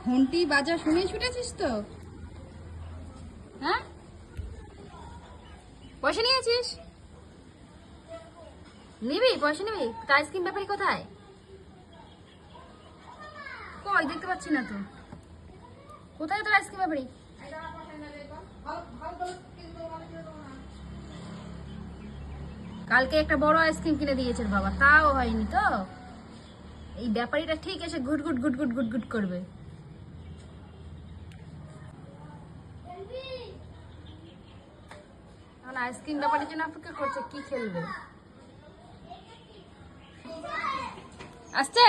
ঘন্টি বাজা শুনে ছুটেছিস তো? হ্যাঁ, পয়সা নিয়েছিস? নিবি? পয়সা নিবি? তো আইসক্রিম ব্যাপারী কোথায়? কই দেখতে পাচ্ছি না তো। কোথায় তোর আইসক্রিম ব্যাপারী? কালকে একটা বড় আইসক্রিম কিনে দিয়েছে বাবা, তাও হয়নি তো। এই ব্যাপারীটা ঠিক এসে ঘুটঘুট ঘুটঘুট ঘুটঘুট করবে। এখন আইসক্রিম ব্যাপারীর জন্য অপেক্ষা করছে, কি খেলবে। আসছে,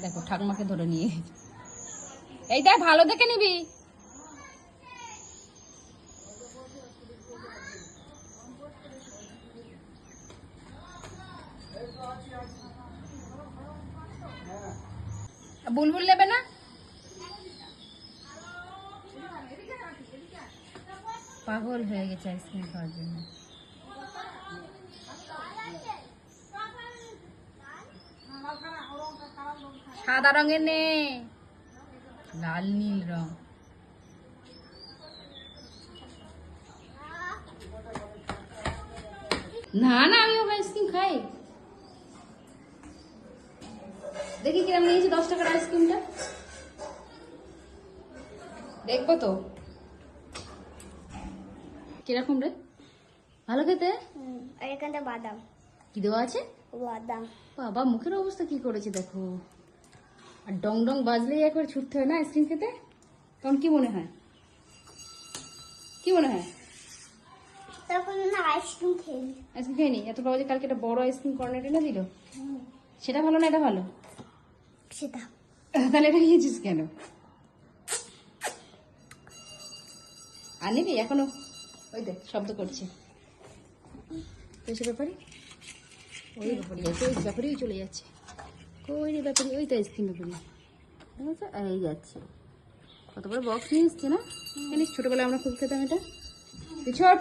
দেখো ঠাকুমাকে ধরে নিয়ে। এই দেখ, ভালো দেখে নিবি। বুলবুল নেবে না? পাগল হয়ে গেছে আইসক্রিম খাওয়ার জন্য। সাদা রঙের নে, লাল নীল রং। না না, আমি ওকে আইসক্রিম খাই। দেখি কিরম নিয়েছি 10 টাকার আইসক্রিমটা, দেখবো তো কিরকম রে। ভালো খেতে? এখানটা বাদাম কি দেওয়া আছে? বাদাম। বাবা মুখের অবস্থা কি করেছে দেখো। আর ডং ডং বাজলেই একবার ছুটতে হয় না আইসক্রিম খেতে। তখন কি মনে হয়, কি মনে হয়? তখন না আইসক্রিম খেয়ে আইসক্রিম খাইনি এত বাবা, যে কালকে একটা বড় আইসক্রিম কর্নার এনে দিল। সেটা ভালো না এটা ভালো? সেটা তাহলে এটা নিয়েছিস কেন? আর নিবি এখনো? ওই দেখ শব্দ করছে। সে ব্যাপারে ওই ব্যাপারে আছে, ওই ব্যাপারেই চলে যাচ্ছে। কই রে ব্যাপারে? ওই তো আইসক্রিম ব্যাপারে এই যাচ্ছে। কত বড় বক্স নিয়ে এসছে না? জানিস ছোটবেলায় আমরা খুব খেতাম এটা। ছোট